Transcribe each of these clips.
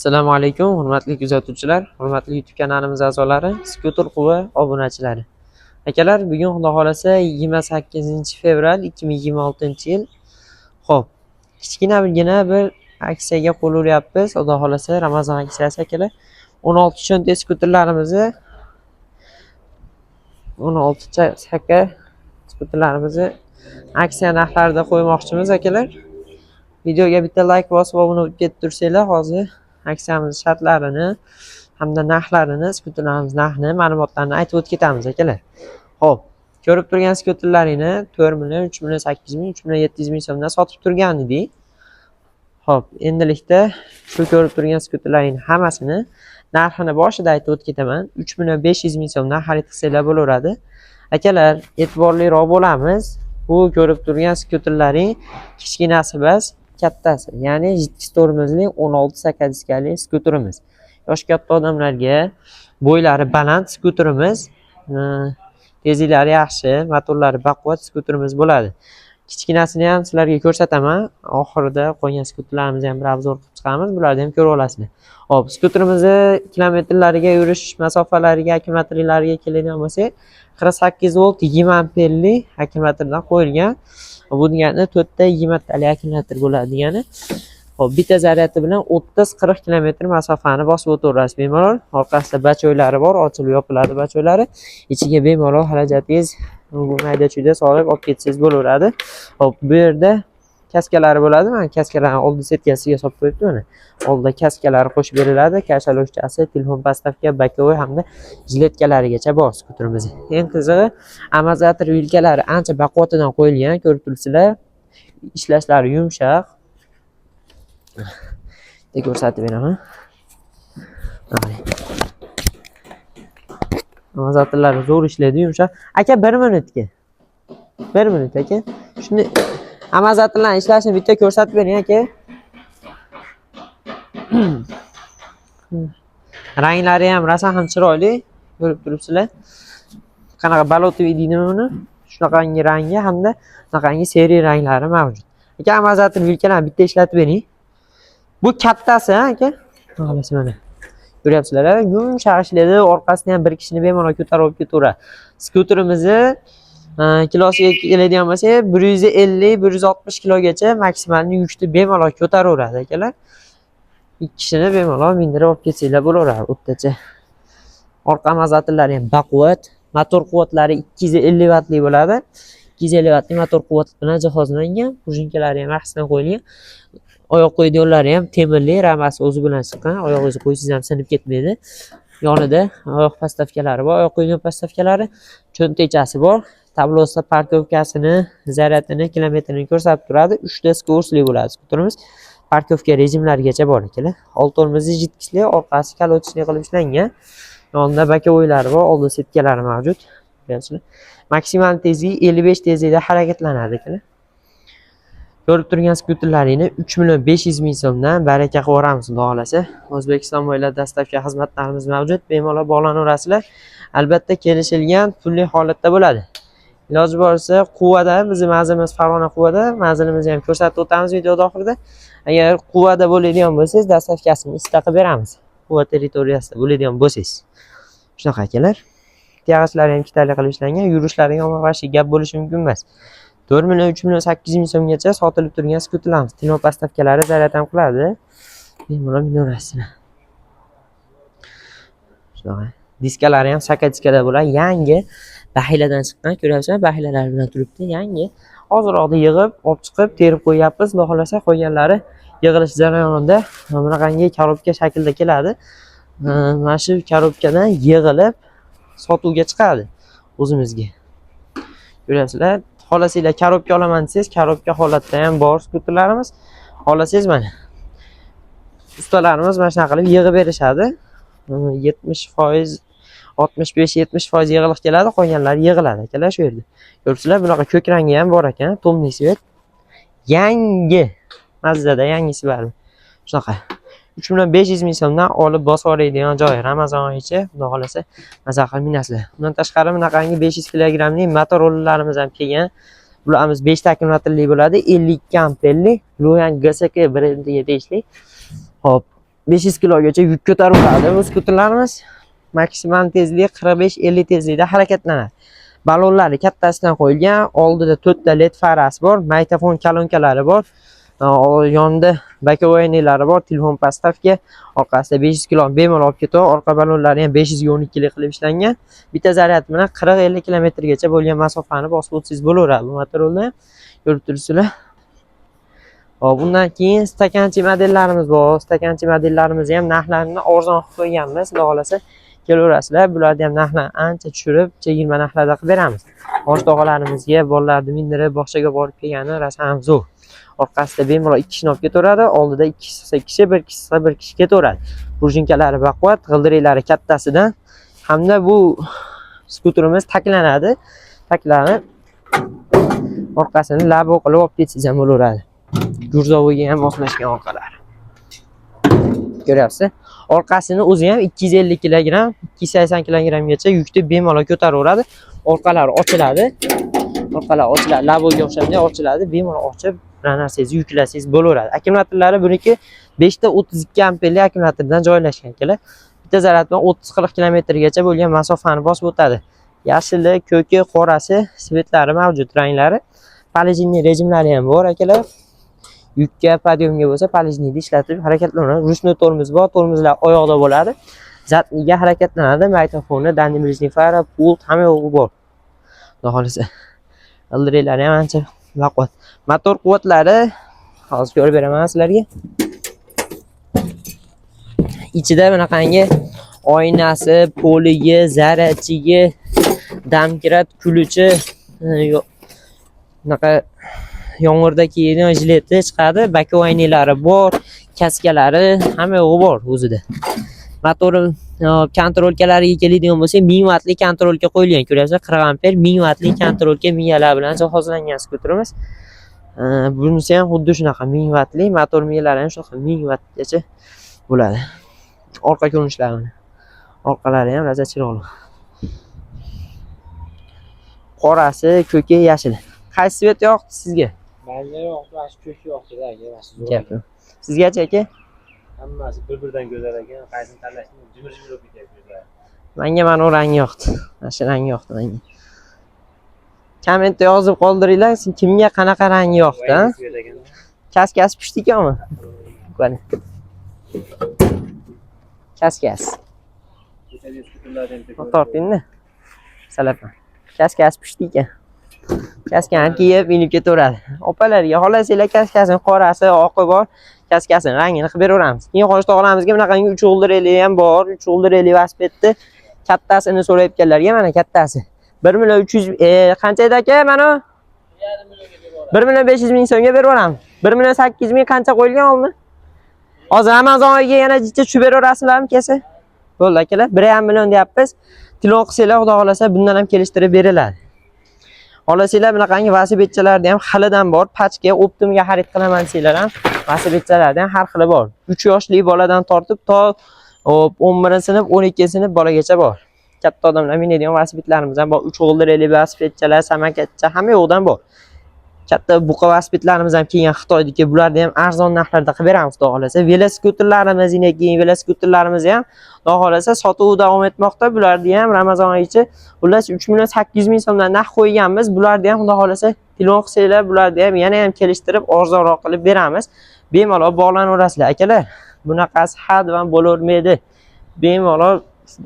Assalomu alaykum, hurmatli kuzatuvchilar, hurmatli YouTube kanalimiz a'zolari, skuter quvi obunachilari. Akalar, bugun xudo xolasa 28-fevral 2026-yil. Xo'p, kichkinagina bir aksiyaga qo'l uryapmiz. Xudo xolasa Ramazon aksiyasi akalar. 16 cho'nta skuterlarimizni 16 chaka skuterlarimizni aksiya narxlarida qo'ymoqchimiz akalar. Videoga bitta like bosib obuna bo'lib ketib tursanglar, hozir aksiyamiz shartlarini hamda narxlarini, skuterlarimiz narxini, ma'lumotlarni aytib o'tib ketamiz akalar. Xo'p, ko'rib turgan skuterlaringni 4 million, 3 million 800 ming, 3 million 700 ming so'mdan sotib turgan edik. Xo'p, endilikda shu ko'rib turgan skuterlaringning hammasini narxini boshida aytib o'tib ketaman. 3 million 500 ming so'mdan xarid qilsanglar bo'laveradi. Akalar, e'tiborliroq bo'lamiz. Bu ko'rib turgan skuterlaring kichkinasi emas, kattasi, ya'ni GTX tormozli 16 sakadiskali skuterimiz. Yosh katta odamlarga bo'ylari baland skuterimiz, tezliklari yaxshi, motorlari baquvvat skuterimiz bo'ladi. Kichkinasini ham sizlarga ko'rsataman. Oxirida qo'ygan skuterlarimizni ham bir obzor qilib chiqamiz. Bularni ham ko'rib olasizlar. Hop, skuterimizni kilometrlariga, yurish masofalariga, akkumulyatorlariga keladigan bo'lsak, 48 volt 20 amperli akkumulyatordan qo'yilgan. Bu degani 4 ta 20 tali akkumulyator bo'ladi degani. Hop, bitta zaryadi bilan 30-40 kilometr masofani bosib o'taverasiz bemalol. Orqasida bachoylari bor, ochilib yopiladi bachoylari. Ichiga bemalol xarajatingiz mayda-chuyda solib olib ketsangiz bo'laveradi. Hop, bu yerda kaskalari bo'ladi. Mana kaskalarni oldi setkasiga solib qo'yibdi mana. Oldida kaskalari qo'shib beriladi. Kashaloshchasi, telefon pastavka, bakovoy hamda jiletkalarigacha bor skuterimiz. Eng qizig'i, amortizator vilkalari ancha baquvvatidan qo'yilgan, ko'rib turibsizlar. Ishlashlari yumshoq. Deb ko'rsatib beraman. Mana. Amortizatorlari zo'r ishlaydi, yumshoq. Aka 1 minutga. 1 minut aka. Shuni amortizatorlarning ishlashini bitta ko'rsatib bering aka. Ranglari ham rosa ham chiroyli, ko'rib turibsizlar. Qanaqa balotoviy deydimi buni? Shunaqangi rangi hamda shunaqangi seriya ranglari mavjud. Aka, amortizator vilkalarni bitta ishlatib bering. Bu kattasi aka. Xolos mana. Ko'ryapsizlar, yumshoq ishlaydi, orqasidan ham bir kishini bemalol ko'tarib olib ketaveradi. Skuterimizni kilosiga keladigan bo'lsa 150-160 kilogacha maksimal yukni bemalol ko'taraveradi akalar. 2 kishini bemalol mindirib olib ketsanglar bo'laveradi o'rtacha. Orqa amortizatorlari ham baquvvat, motor quvvatlari 250 vattli bo'ladi. 250 vattli motor quvvati bilan jihozlangan, prujinkalari ham yaxshidan qo'yilgan. Oyoq qo'ydiganlari ham temirli, ramasi o'zi bilan chiqqan. Oyog'ingizni qo'ysangiz ham sinib ketmaydi. Yonida oyoq pastavkalari bor, oyoq qo'ygan pastavkalari, cho'ntachasi bor. Tablosida parkovkasini, zaryadini, kilometrini ko'rsatib turadi. 3 ta skorsli bo'ladi skuterimiz. Parkovka rejimlarigacha bor ekanlar. Old tormozi jitkisli, orqasi kalotchli qilib ishlangan. Yonida bakovoylari bor, oldi setkalari mavjud. Ko'ryapsizlar. Maksimal tezlik 55 tezlikda harakatlanadi ekanlar. Ko'rib turgan skuterlaringni 3 million 500 ming so'mdan baraka qilib yuboramiz, xudo xolasa. O'zbekiston bo'ylab dastavka xizmatlarimiz mavjud. Bemalol bog'lanaverasizlar. Albatta kelishilgan pulli holatda bo'ladi. Iloji boricha Quvada, bizning manzilimiz Farg'ona Quvada, manzilimizni ham ko'rsatib o'tamiz video oxirida. Agar Quvada bo'ladigan bo'lsangiz, dastavkasini istaqib beramiz. Quva territoriyasida bo'ladigan bo'lsangiz. Shunaqa akalar. Yog'ochlari ham ikkitalik qilib ishlangan, yurishlariga ham vaqti gap bo'lishi mumkin emas. 4 million 3 million 800 ming so'mgacha sotilib turgan skuterlarimiz. Telefon pastavkalari zaryad ham qiladi. Bemalol minaverasizlar. Shunaqa. Diskalari ham saka diskada bo'ladi. Yangi bahiladan chiqqan, ko'ryapsizlar, bahilalar bilan turibdi. Yangi. Hozirroqda yig'ib, olib chiqib, terib qo'yapmiz. Xudo xolasa qo'yganlari yig'ilish jarayonida bunaqangi korobka shaklda keladi. Mana shu korobkadan yig'ilib sotuvga chiqadi o'zimizga. Ko'ryapsizlar, xohlasanglar korobka olaman desangiz, korobka holatda ham bor skuterlarimiz. Xohlasangiz mana. Ustalarimiz mana shunaqa qilib yig'ib berishadi. 70%, 65-70% yig'iliq keladi, qolganlari yig'iladi akalar shu yerda. Ko'rsizlar, bunaqa ko'k rangi ham bor ekan, tomli svet. Yangi Mazdada yangisi bor. Shunaqa. 3 million 500 ming so'mdan olib bosib oladigan joy. Ramazon oyicha, xudo xolasa, maza qilib minasizlar. Undan tashqari bunaqangi 500 kilogramlik motor rollarimiz ham kelgan. Bularimiz 5 ta akkumulyatorli bo'ladi, 52 amperli, Loyan GSK brendiga tegishli. Hop, 500 kilogacha yuk ko'taraveradi. Bu skuterlarimiz maksimal tezligi 45-50 tezlikda harakatlanadi. Balonlari kattasidan qo'yilgan, oldida 4 ta led farasi bor, magnitofon kolonkalari bor. Yonida bakovoynilari bor, telefon pastavka, orqasida 500 km bemalol olib ketadi. Orqa balonlari ham 512 lik qilib ishlangan. Bitta zaryad bilan 40-50 kilometrgacha bo'lgan masofani bosib o'tsangiz bo'laveradi bu motorolda. Ko'rib turibsizlar. Hop, bundan keyin stakanchi modellarimiz bor. Stakanchi modellarimizni ham narxlarini arzon qilib qo'yganmiz. Xudo xolasa kelaverasizlar. Bularni ham narxlarni ancha tushirib, 20 narxlarda qilib beramiz. Yosh tog'alarimizga bolalarni mindirib bog'chaga borib kelgani rasam zo'r. Orqasida bemalol 2 kishini olib ketaveradi, oldida 2 kishi, 1 kishi, 1 kishi ketaveradi. Prujinkalari baquvvat, g'ildiriklari kattasidan hamda bu skuterimiz taklanadi. Taklanib orqasini labo qilib olib ketsangiz ham bo'laveradi. Gurzoviga ham moslashgan orqalari. Ko'ryapsiz? Orqasini o'zi ham 250 kg, 280 kg-gacha yukni bemalol ko'taraveradi. Orqalari ochiladi. Orqalari ochiladi, laboga o'xshamay ochiladi, bemalol ochib narsangizni yuklasangiz bo'laveradi. Akkumulyatorlari buniki 5 ta 32 amperli akkumulyatordan joylashgan ekanlar. Bitta zaryad bilan 30-40 kilometrgacha bo'lgan masofani bosib o'tadi. Yashili, ko'ki, qorasi, svetlari mavjud, ranglari. Palejinli rejimlari ham bor akalar. Yukka, podyomga bo'lsa palejnida ishlatib harakatlanadi. Ruchnoy tormoz bor, tormozlar oyoqda bo'ladi. Zatniga harakatlanadi, magnitofoni, dandimrijniy fara, pult hamma yo'g'i bor. Xudo xolasa. G'ildiraklari ham ancha baquvvat. Motor quvvatlari hozir ko'rib beraman sizlarga. Ichida bunaqangi oynasi, poliga, zaryadchigi, damkirat, kuluchi, bunaqa yomg'irda kiyadigan jileti chiqadi, bakovoynilari bor, kaskalari hamma yo'g'i bor o'zida. Motori kontrolkalariga keladigan bo'lsak, 1000 wattli kontrolka qo'yilgan. Ko'ryapsizlar, 40 amper 1000 wattli kontrolka miyalar bilan jihozlangan skuterimiz. Bunisi ham xuddi shunaqa 1000 wattli, motor miyalari ham shunaqa 1000 wattgacha bo'ladi. Orqa ko'rinishlari. Orqalari ham raza chiroqli. Qorasi, ko'ki, yashili. Qaysi svet yoqdi sizga? Menga yoqdi, mana shu ko'k yoqdi-da, aka, zo'r. Sizgacha aka? Hammasi bir-biridan go'zal ekan, qaysini tanlashni jimir-jimir bo'lib ketyapti. Menga mana bu rang yoqdi. Mana shu rang yoqdi menga. Kommentda yozib qoldiringlar, kimga qanaqa rang yoqdi, ha? Kas pishdikanmi? Qani. Kas. Tortingni. Salaman. Kas pishdikan. Kaskani kiyib minib ketaveradi. Opalarga xohlasanglar kaskasini qorasi, oqi bor, kaskasini rangini qilib beraveramiz. Keyin qo'sh tog'larimizga bunaqangi 3 g'ildirali ham bor, 3 g'ildirali velosipedni kattasini so'rayotganlarga mana kattasi 1.300.000 qancha edi aka mana? 1.500.000 so'mga beraveramiz. 1.800.000 qancha qo'yilgan oldin? Hozir Amazonga yana jicha tushib beraverasizlarmi kelsa? Bo'ldi akalar, 1.5 million deyapmiz. Telefon qilsanglar, xudo xolasa bundan ham kelishtirib beriladi. Xohlasanglar bunaqangi velosipedchalarda ham xilidan bor, pachka, optimga xarid qilaman desanglar ham velosipedchalarda ham har xili bor. 3 yoshli boladan tortib to 11-sinf, 12-sinf bolagacha bor. Katta odamlar minadigan velosipedlarimiz ham bor. 3 g'ildirali velosipedchalar, samakatcha hamma yo'qdan bor. Katta buqa velosipedlarimiz ham kelgan Xitoydagi, bularni ham arzon narxlarda qilib beramiz, xudo xolasa. Velosipedlarimiz yana keyin velosipedlarimiz ham xudo xolasa sotuv davom etmoqda. Bularni ham Ramazon oyigacha xullas 3.800.000 so'mdan narx qo'yganmiz. Bularni ham xudo xolasa telefon qilsanglar, bularni ham yana ham kelishtirib arzonroq qilib beramiz. Bemalol bog'lanaverasizlar akalar. Bunaqasi hadvan bo'lavermaydi. Bemalol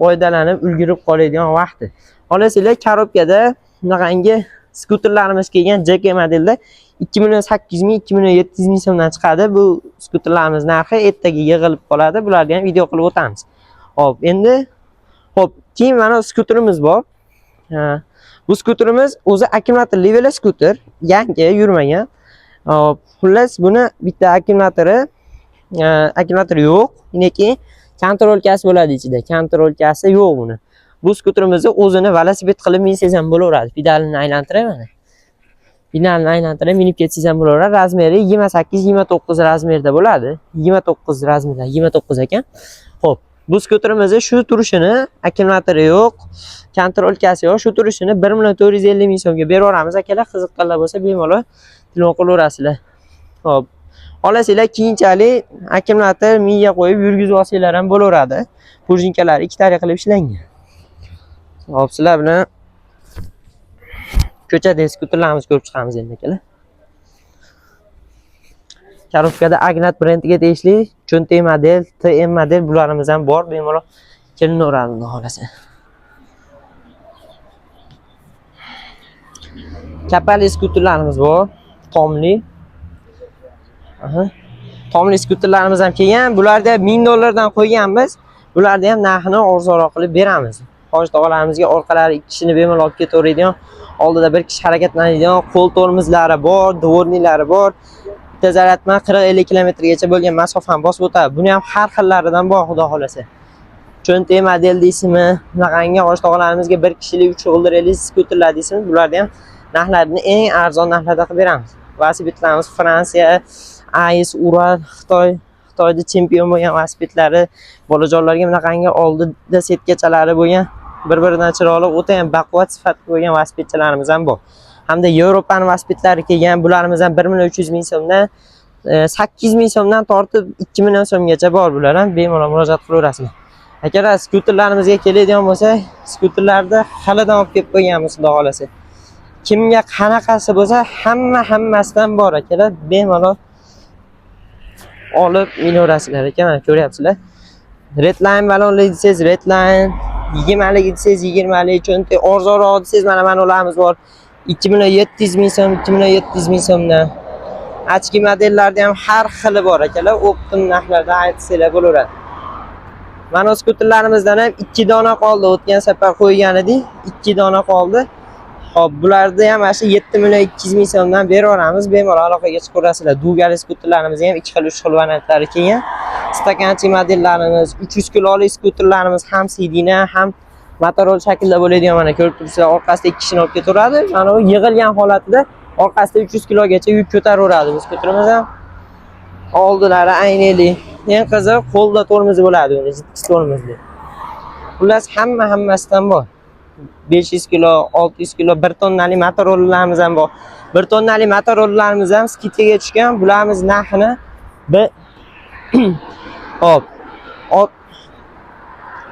foydalanib ulgurib qoladigan vaqti. Xohlasanglar korobkada bunaqangi skuterlarimiz kelgan JK modelda 2.800.000, 2.700.000 so'mdan chiqadi. Bu skuterlarimiz narxi ertaga yig'ilib qoladi. Bularni ham video qilib o'tamiz. Hop, endi keyin mana skuterimiz bor. Bu skuterimiz o'zi akkumulyatorli veloskuter, yangi yurmagan. Hop, xullas buni bitta akkumulyatori yo'q. Lekin kontrolkasi bo'ladi ichida. Kontrolkasi yo'q buni. Bu skuterimizni o'zini velosiped qilib minsangiz ham bo'laveradi. Pedalini aylantiraman. Pedalini aylantirib minib ketsangiz ham bo'laveradi. Razmeri 28-29 razmerda bo'ladi. 29 razmerda, 29 ekan. Xo'p, bu skuterimizni shu turishini, akkumulyatori yo'q, kontrolkasi yo'q, shu turishini 1.450.000 so'mga beraveramiz akalar. Qiziqqanlar bo'lsa bemalol telefon qilaverasizlar. Xo'p, Olasizlar keyinchalik akkumulyator miya qo'yib yurgizib olsanglar ham bo'laveradi. Prujinkalari ikki tariqa qilib ishlangan. Hop, sizlar bilan ko'chada skuterlarimizni ko'rib chiqamiz endi akalar. Korobkada Agnat brendiga tegishli cho'ntak model, TM model bularimiz ham bor, bemalol kelinaveradi xudo xolasa. Kapali skuterlarimiz bor, tomli. Tomli skuterlarimiz ham kelgan. Bularda $1000 qo'yganmiz. Bularda ham narxini arzonroq qilib beramiz. Hoj tog'alarimizga orqalari 2 kishini bemalol olib ketaveradigan, oldida bir kishi harakatlanadigan qo'l tormozlari bor, dvornilari bor. Bitta zaryadma 40-50 kilometrgacha bo'lgan masofani bosib o'tadi. Buni ham har xillaridan bor xudo xolasa. Cho'ntak model deysizmi, bunaqangi hoj tog'alarimizga bir kishilik 3 g'ildirali skuterlar deysizmi, bularda ham narxlarini eng arzon narxlarda qilib beramiz. Velosipedlarimiz Fransiya, AES, Ural, Xitoyda chempion bo'lgan velosipedlari, bolajonlarga bunaqangi oldida setkachalari bo'lgan, bir-biridan chiroyli, o'ta ham baquvvat sifatli bo'lgan velosipedchalarimiz ham bor. Hamda Yevropaning velosipedlari kelgan, bularimiz ham 1,3 million so'mdan 8 ming so'mdan tortib 2 million so'mgacha bor. Bular ham bemalol murojaat qilaverasizlar. Akalar, skuterlarimizga keladigan bo'lsa, skuterlarda halidan olib kelib qo'yganmiz xudo xolasa. Kimga qanaqasi bo'lsa, hammasidan bor akalar, bemalol olib minaverasizlar ekan, mana ko'ryapsizlar. Redline balonli desangiz Redline, 20 lik desangiz 20 lik, cho'ntak arzonroq desangiz mana ularimiz bor. 2,7 ming so'm, 2,7 ming so'mdan. Achki modellarda ham har xili bor akalar, optim narxlarda aytsanglar bo'laveradi. Mana skuterlarimizdan ham 2 dona qoldi. O'tgan safar qo'ygan edik, 2 dona qoldi. Hop, bularni ham mana shu 7,2 ming so'mdan beraveramiz. Bemalol aloqaga chiqaverasizlar. Dugali skuterlarimiz ham 2 xil 3 xil variantlari kelgan. Stakanchi modellarimiz, 300 kilolik skuterlarimiz ham sidina, ham motorol shaklda bo'ladigan, mana ko'rib turibsizlar, orqasida 2 kishini olib ketaveradi. Mana u yig'ilgan holatida orqasida 300 kilogacha yuk ko'taraveradi. Bu skuterimiz ham oldilari aynali. Eng qiziq, qo'lda tormozi bo'ladi, uni jitkis tormozli. Xullas hammasidan bor. 500 kilo, 600 kilo, 1 tonnali motorollarimiz ham bor. 1 tonnali motorollarimiz ham skidkaga tushgan. Bularimiz narxini hop.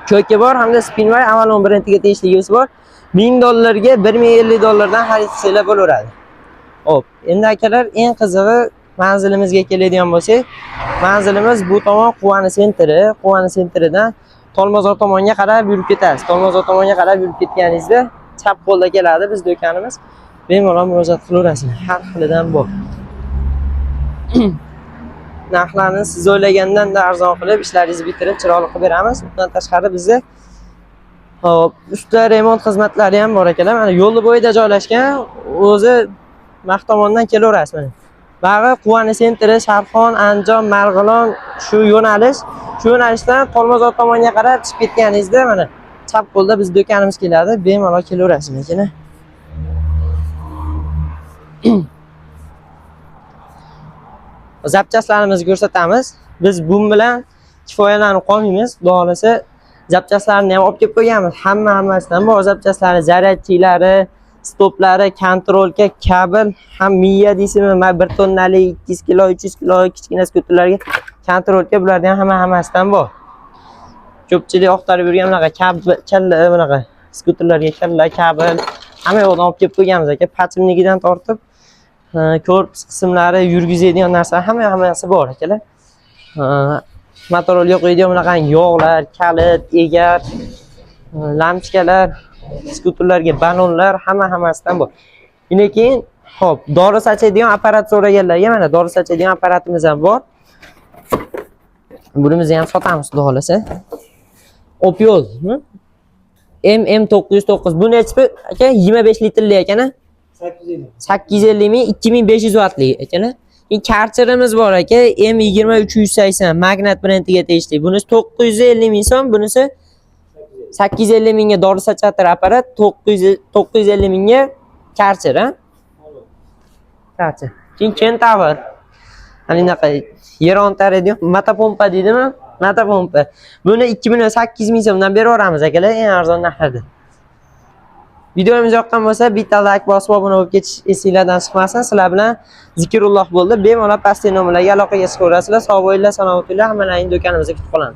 Cho'ki bor, hamda Spinway Avalon brendiga tegishligisi bor. $1000 ga $1050 dan xarid qilsanglar bo'laveradi. Hop, endi akalar, eng qizig'i manzilimizga keladigan bo'lsak, manzilimiz bu tomon Quvani sentri. Quvani sentridan Tolmazor tomonga qarab yurib ketasiz. Tolmazor tomonga qarab yurib ketganingizda chap qo'lda keladi biz do'konimiz. Bemalol murojaat qilaverasizlar. Har xilidan bor. Narxlarni siz o'ylagandan-da arzon qilib, ishlaringizni bitirib, chiroyli qilib beramiz. Bundan tashqari bizda hop, ustda remont xizmatlari ham bor ekanlar. Mana yo'l bo'yida joylashgan, o'zi Maqtomondan kelaverasiz mana. Bag'i Quvani sentri, Sharxon, Andijon, Marg'ilon shu yo'nalish. Shu yo'nalishdan Tolmazor tomonga qarab chiqib ketganingizda mana chap qo'lda biz do'konimiz keladi. Bemalol kelaverasiz ekan. Zapchastlarimizni ko'rsatamiz. Biz bu bilan kifoyalanib qolmaymiz. Xudo xolasa zapchastlarni ham olib kelib qo'yganmiz. Hammasidan bor zapchastlarni, zaryadchilari, stoplari, kontrolka, kabel, ham miya deysizmi, 1 tonnali, 200 kilo, 300 kilo kichkina skuterlarga kontrolka, bularda ham hammasidan bor. Ko'pchilik oqtarib yurgan bunaqa kalla, bunaqa skuterlarga kalla, kabel hamma yoqdan olib kelib qo'yganmiz aka. Pachimnikidan tortib korpus qismlari, yurgizadigan narsalar hammasi bor akalar. Motorolga qo'yadigan bunaqa yog'lar, kalit, egar, lampochkalar, skuterlarga balonlar hammasidan bor. Undan keyin hop, dori sachadigan apparat so'raganlarga mana dori sachadigan apparatimiz ham bor. Bunimizni ham sotamiz xudo xolasa. Opioz, MM909. Bu nechi aka? 25 litrli ekana. 850 ming, 2500 wattli ekana. Karcherimiz bor aka, M20380 Magnat brendiga tegishli. Bunisi 950 ming so'm, bunisi 850 mingga dori sachatir apparat, 950 mingga karcher, ha? Karcher. Keyin Kentaur. Anaqa yer ontaradigan motopompa deydimi? Motopompa. Buni 2,8 ming so'mdan beraveramiz akalar, eng arzon narxlarda. Videomiz yoqqan bo'lsa, bitta like bosib obuna bo'lib ketish esingizdan chiqmasin. Sizlar bilan zikrulloh bo'ldi. Bemalol pastdagi nomerlarga aloqaga chiqaverasizlar. Sog' bo'linglar, salomat bo'linglar. Hammalaringizni do'konimizga kutib qolamiz.